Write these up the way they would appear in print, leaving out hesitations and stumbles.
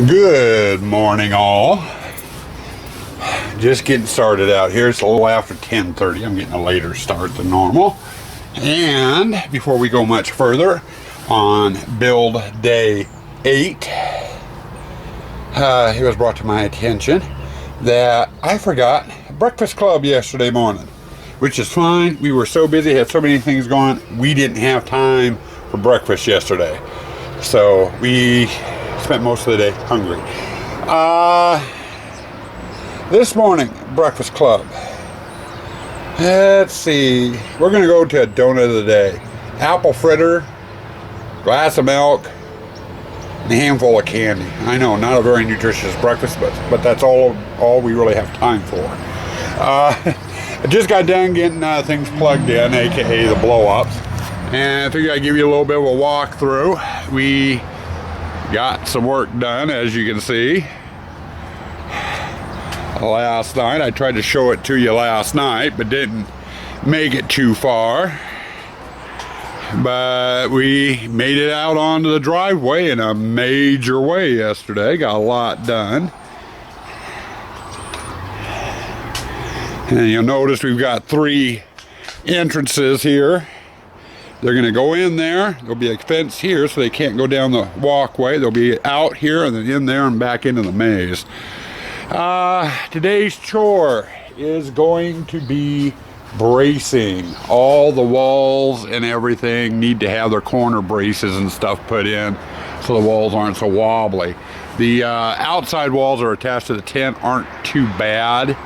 Good morning, all. Just getting started out here. It's a little after 10:30. I'm getting a later start than normal. And before we go much further, on build day 8, it was brought to my attention that I forgot breakfast club yesterday morning, which is fine. We were so busy, had so many things going, we didn't have time for breakfast yesterday. So we spent most of the day hungry. This morning, breakfast club. Let's see. We're going to go to a donut of the day. Apple fritter, glass of milk, and a handful of candy. I know, not a very nutritious breakfast, but that's all we really have time for. I just got done getting things plugged in, aka the blow-ups. And I figured I'd give you a little bit of a walkthrough. We got some work done, as you can see. Last night, I tried to show it to you last night, but didn't make it too far. But we made it out onto the driveway in a major way yesterday. Got a lot done. And you'll notice we've got 3 entrances here. They're going to go in there. There'll be a fence here so they can't go down the walkway. They'll be out here and then in there and back into the maze. Today's chore is going to be bracing. All the walls and everything need to have their corner braces and stuff put in so the walls aren't so wobbly. The outside walls are attached to the tent aren't too bad,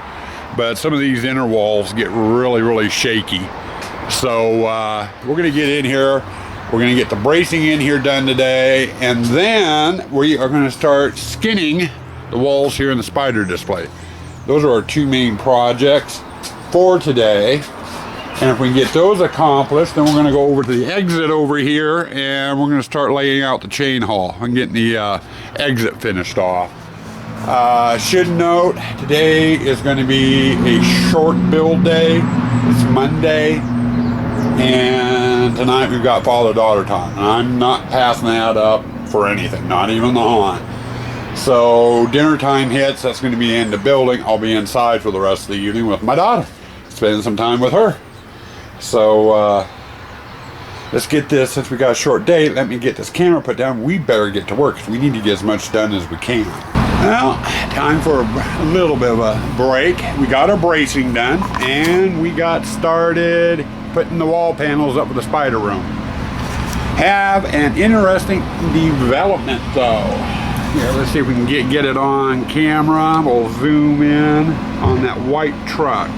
but some of these inner walls get really shaky. So we're going to get in here. We're going to get the bracing in here done today, and then we are going to start skinning the walls here in the spider display. Those are our 2 main projects for today. And if we can get those accomplished, then we're going to go over to the exit over here, and we're going to start laying out the chain haul and getting the exit finished off. Should note, today is going to be a short build day. It's Monday. And tonight we've got father-daughter time. And I'm not passing that up for anything, not even the haunt. So dinner time hits, that's going to be in the building. I'll be inside for the rest of the evening with my daughter, spending some time with her. So let's get this, since we got a short day, let me get this camera put down. We better get to work because we need to get as much done as we can. Well, time for a little bit of a break. We got our bracing done and we got started putting the wall panels up with the spider room. Have an interesting development though. Here, let's see if we can get it on camera. We'll zoom in on that white truck.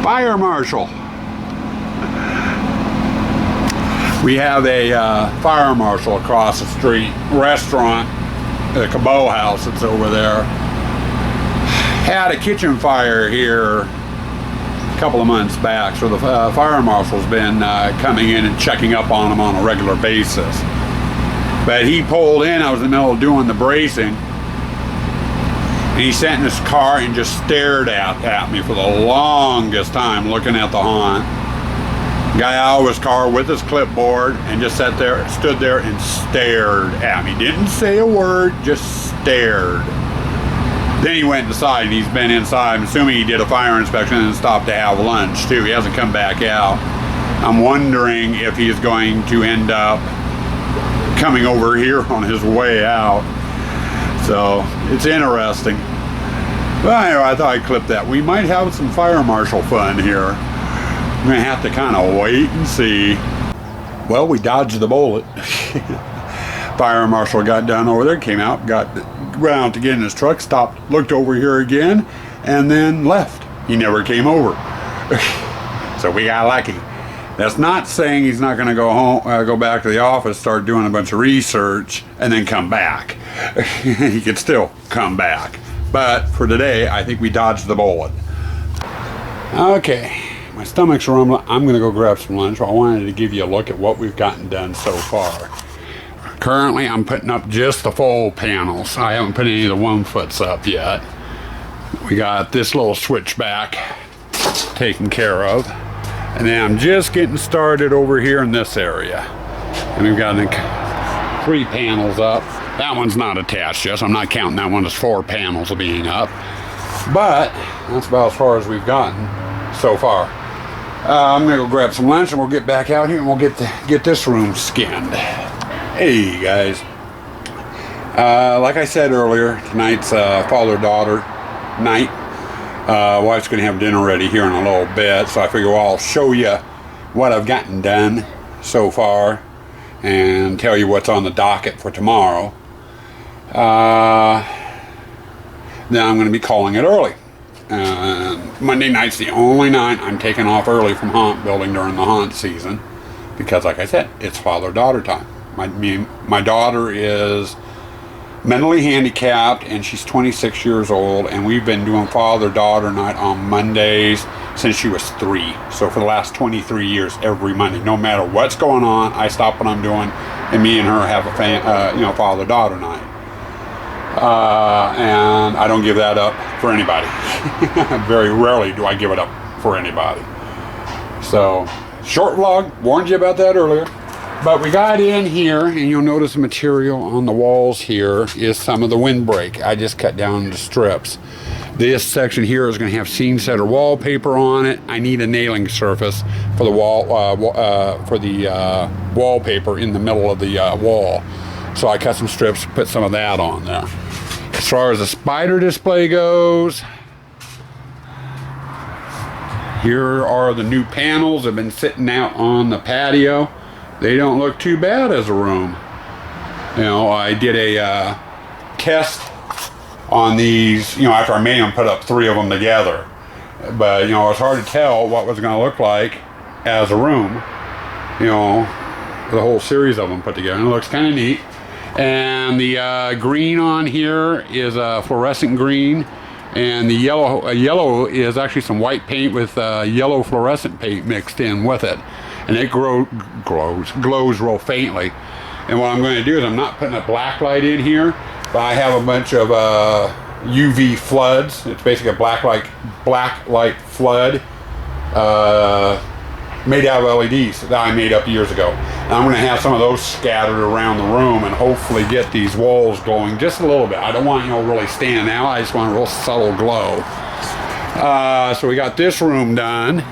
Fire marshal. We have a fire marshal across the street. Restaurant, the Cabot House that's over there. Had a kitchen fire here a couple of months back, so the fire marshal's been coming in and checking up on them on a regular basis. But he pulled in, I was in the middle of doing the bracing, and he sat in his car and just stared at me for the longest time, looking at the haunt. Guy out of his car with his clipboard and just stood there and stared at me. Didn't say a word, just stared. Then he went inside, and he's been inside. I'm assuming he did a fire inspection and stopped to have lunch too. He hasn't come back out. I'm wondering if he's going to end up coming over here on his way out. So it's interesting. But anyway, I thought I'd clip that. We might have some fire marshal fun here. I'm gonna have to kind of wait and see. Well, we dodged the bullet. Fire marshal got done over there, came out, went out to get in his truck, stopped, looked over here again, and then left. He never came over. So we got lucky. That's not saying he's not going to go home, go back to the office, start doing a bunch of research, and then come back. He could still come back. But for today, I think we dodged the bullet. Okay, my stomach's rumbling. I'm going to go grab some lunch. I wanted to give you a look at what we've gotten done so far. Currently, I'm putting up just the full panels. I haven't put any of the 1-foots up yet. We got this little switchback taken care of. And then I'm just getting started over here in this area. And we've got 3 panels up. That one's not attached yet, so I'm not counting that one as 4 panels being up. But that's about as far as we've gotten so far. I'm gonna go grab some lunch and we'll get back out here and we'll get this room skinned. Hey guys. Like I said earlier, tonight's father-daughter night. Wife's gonna have dinner ready here in a little bit, so I figure I'll show you what I've gotten done so far and tell you what's on the docket for tomorrow. Then I'm going to be calling it early. Monday night's the only night I'm taking off early from haunt building during the haunt season because, like I said, it's father-daughter time. My daughter is mentally handicapped and she's 26 years old, and we've been doing father-daughter night on Mondays since she was 3. So for the last 23 years, every Monday, no matter what's going on, I stop what I'm doing and me and her have a father-daughter night. And I don't give that up for anybody. Very rarely do I give it up for anybody. So, short vlog, warned you about that earlier. But we got in here, and you'll notice the material on the walls here is some of the windbreak. I just cut down the strips. This section here is going to have scene setter wallpaper on it. I need a nailing surface for the wall, wallpaper in the middle of the wall. So I cut some strips, put some of that on there. As far as the spider display goes, here are the new panels that have been sitting out on the patio. They don't look too bad as a room. You know, I did a test on these, after I made them, put up 3 of them together. But, it was hard to tell what was going to look like as a room. The whole series of them put together. And it looks kind of neat. And the green on here is a fluorescent green. And the yellow is actually some white paint with yellow fluorescent paint mixed in with it. And it glows real faintly. And what I'm going to do is I'm not putting a black light in here, but I have a bunch of UV floods. It's basically a black light flood made out of LEDs that I made up years ago. And I'm going to have some of those scattered around the room and hopefully get these walls glowing just a little bit. I don't want really standing out. I just want a real subtle glow. So we got this room done.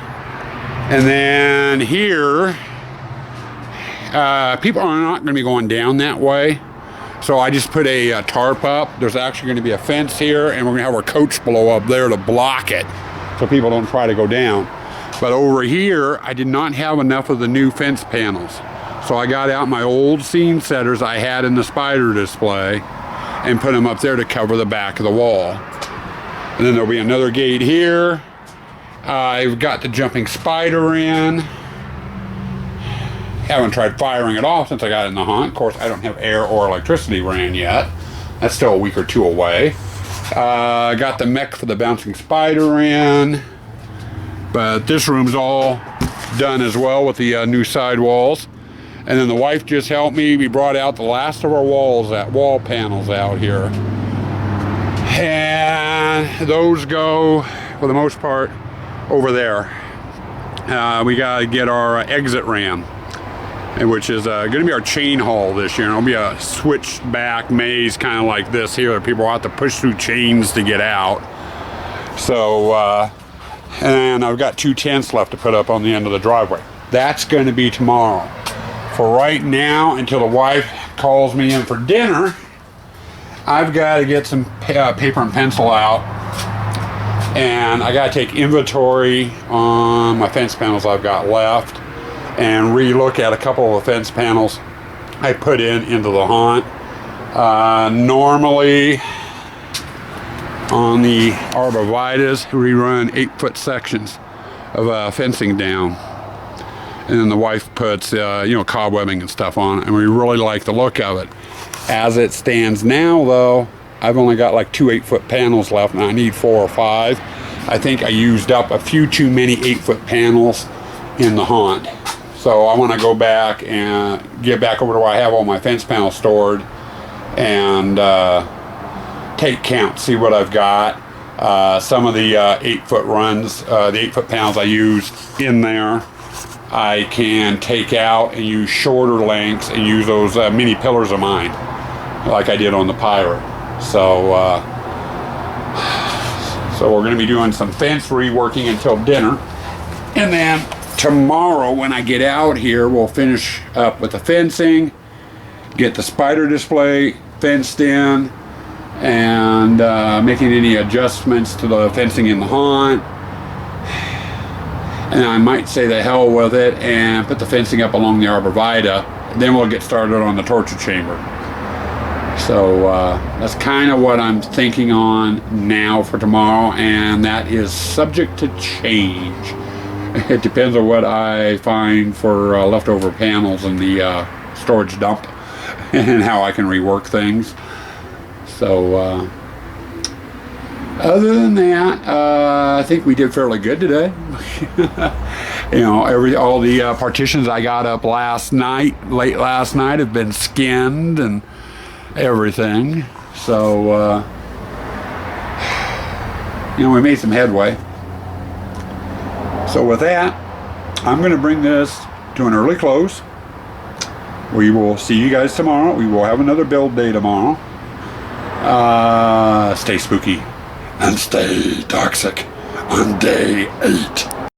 And then here, people are not going to be going down that way. So I just put a tarp up. There's actually going to be a fence here, and we're going to have our coach below up there to block it so people don't try to go down. But over here, I did not have enough of the new fence panels. So I got out my old scene setters I had in the spider display and put them up there to cover the back of the wall. And then there'll be another gate here. I've got the jumping spider in. Haven't tried firing it off since I got it in the haunt. Of course, I don't have air or electricity ran yet. That's still a week or 2 away. Got the mech for the bouncing spider in. But this room's all done as well with the new side walls. And then the wife just helped me. We brought out the last of our wall panels out here. And those go, for the most part, over there. We got to get our exit ramp, which is going to be our chain haul this year. And it'll be a switchback maze kind of like this here. People will have to push through chains to get out. So, and I've got 2 tents left to put up on the end of the driveway. That's going to be tomorrow. For right now, until the wife calls me in for dinner, I've got to get some paper and pencil out. And I got to take inventory on my fence panels I've got left and re-look at a couple of the fence panels I put into the haunt. Normally on the arborvitaes, we run 8-foot sections of fencing down. And then the wife puts, cobwebbing and stuff on it, and we really like the look of it. As it stands now, though, I've only got like 2 8-foot panels left, and I need 4 or 5. I think I used up a few too many 8-foot panels in the haunt. So I want to go back and get back over to where I have all my fence panels stored and take count, see what I've got. Some of the 8-foot runs, the 8-foot panels I used in there. I can take out and use shorter lengths and use those mini pillars of mine, like I did on the Pirate. So we're going to be doing some fence reworking until dinner, and then tomorrow when I get out here, we'll finish up with the fencing, get the spider display fenced in, and making any adjustments to the fencing in the haunt. And I might say the hell with it and put the fencing up along the arborvitae. Then we'll get started on the torture chamber. So that's kind of what I'm thinking on now for tomorrow, and that is subject to change. It depends on what I find for leftover panels in the storage dump and how I can rework things. So other than that, I think we did fairly good today. You know, all the partitions I got up late last night, have been skinned and everything. So, you know, we made some headway. So with that, I'm going to bring this to an early close. We will see you guys tomorrow. We will have another build day tomorrow. Stay spooky and stay toxic on day 8.